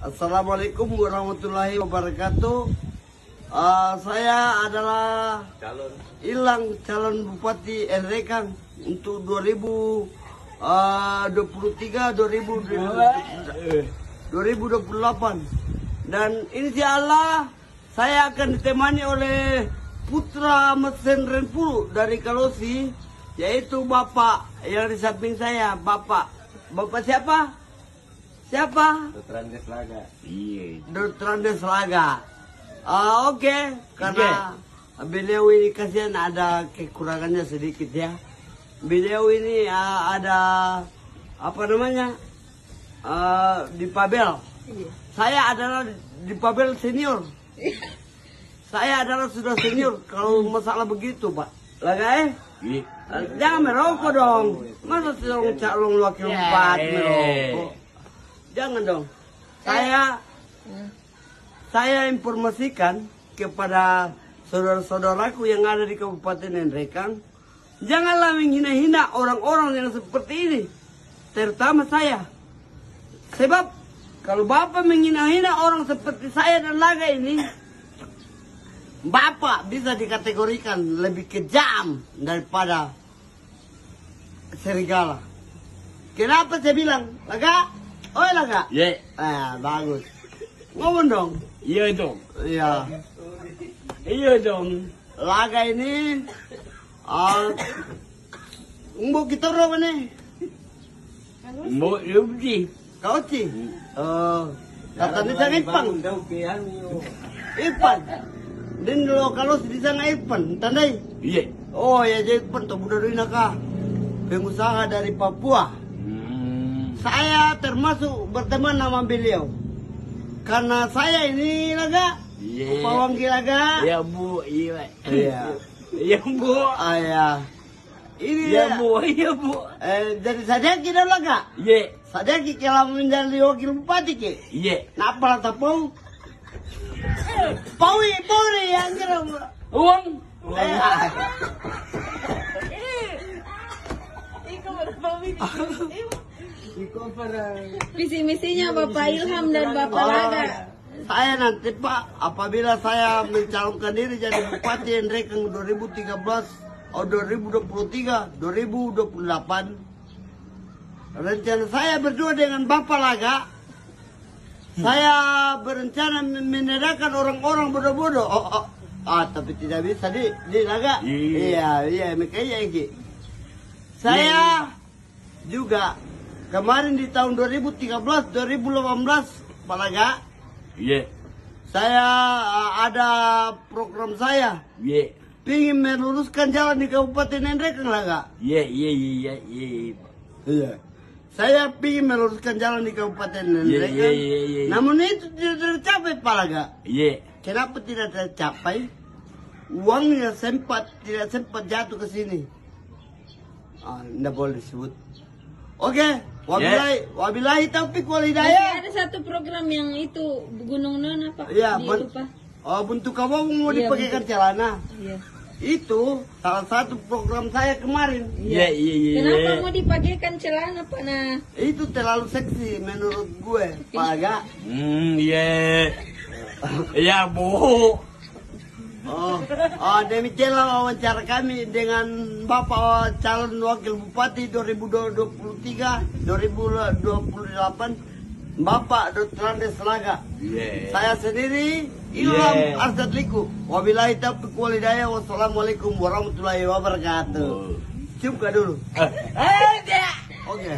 Assalamualaikum warahmatullahi wabarakatuh. Saya adalah calon Bupati Nrekang untuk 2023-2028. Dan insya Allah saya akan ditemani oleh putra mesin Renpulu dari Kalosi, yaitu Bapak yang di samping saya. Bapak siapa? Dr. Andes Laga. Iya, Dr. Andes Laga. Oke, karena beliau ini kasihan ada kekurangannya sedikit ya. Beliau ini ada apa namanya difabel. Saya adalah difabel senior. Saya adalah sudah senior kalau masalah begitu, Pak. Laga jangan merokok dong. Masa calon wakil bupati merokok? Jangan dong. Saya informasikan kepada saudara-saudaraku yang ada di Kabupaten Nrekang, janganlah menghina-hina orang-orang yang seperti ini, terutama saya. Sebab kalau Bapak menghina-hina orang seperti saya dan Laga ini, Bapak bisa dikategorikan lebih kejam daripada serigala. Kenapa saya bilang, Laga? Oh Laga? Iya. Bagus. Ngomong dong. Iya dong. Iya. Iya dong. Laga ini mbok kita roba nih. Mbok lebih. Kau ci. Katanya jangan Ipang. Ipan. Dan lo kalau di sana Ipan, tandai. Iya. Oh ya jadi Ipan tuh budak ka. Pengusaha dari Papua. Saya termasuk berteman sama beliau. Karena saya ini Laga. Iya. Pawanggi Laga. Iya Bu, iya. Iya. Iya Bu. Iya. Ini Iya Bu, iya Bu. jadi sadaki dah Laga. Iya. Sadaki kalau menjadi wakil bupati ke. Iya. Napa lah pau? Pau yang kira. Uang. Visi misinya Bapak Ilham dan Bapak Laga. Saya nanti Pak, apabila saya mencalonkan diri jadi Bupati Nrekang 2013 atau 2023, 2028, rencana saya berdua dengan Bapak Laga, saya berencana menedakan orang-orang bodoh-bodoh. Tapi tidak bisa di Laga. Iya, makanya ini. Saya juga kemarin di tahun 2013, 2018, Pak Laga. Iya. Saya ada program saya. Iya. Pingin meluruskan jalan di Kabupaten Nrekang Laga. Iya. Iya. Saya pingin meluruskan jalan di Kabupaten Nrekang. Iya. Namun itu tidak tercapai Pak Laga. Iya. Kenapa tidak tercapai? Uangnya tidak sempat jatuh ke sini. Tidak boleh disebut. Oke, wabillahi taufik wal hidayah. Masih ada satu program yang itu Gunung Nona Pak. Iya, Pak. bentuk kamu mau Iya, dipakaikan celana. Iya. Itu salah satu program saya kemarin. Iya. Kenapa mau dipakaikan celana Pak? Nah, Itu terlalu seksi menurut gue, Pak Aga. Iya. Iya Bu. Demikianlah wawancara kami dengan Bapak calon wakil bupati 2023 2028, Bapak Dr. Andes Laga. Iya. Saya sendiri Ilham Arsyad Liku. Wabillahi taufiq wal hidayah. Wassalamualaikum warahmatullahi wabarakatuh. Cium dulu. Oke.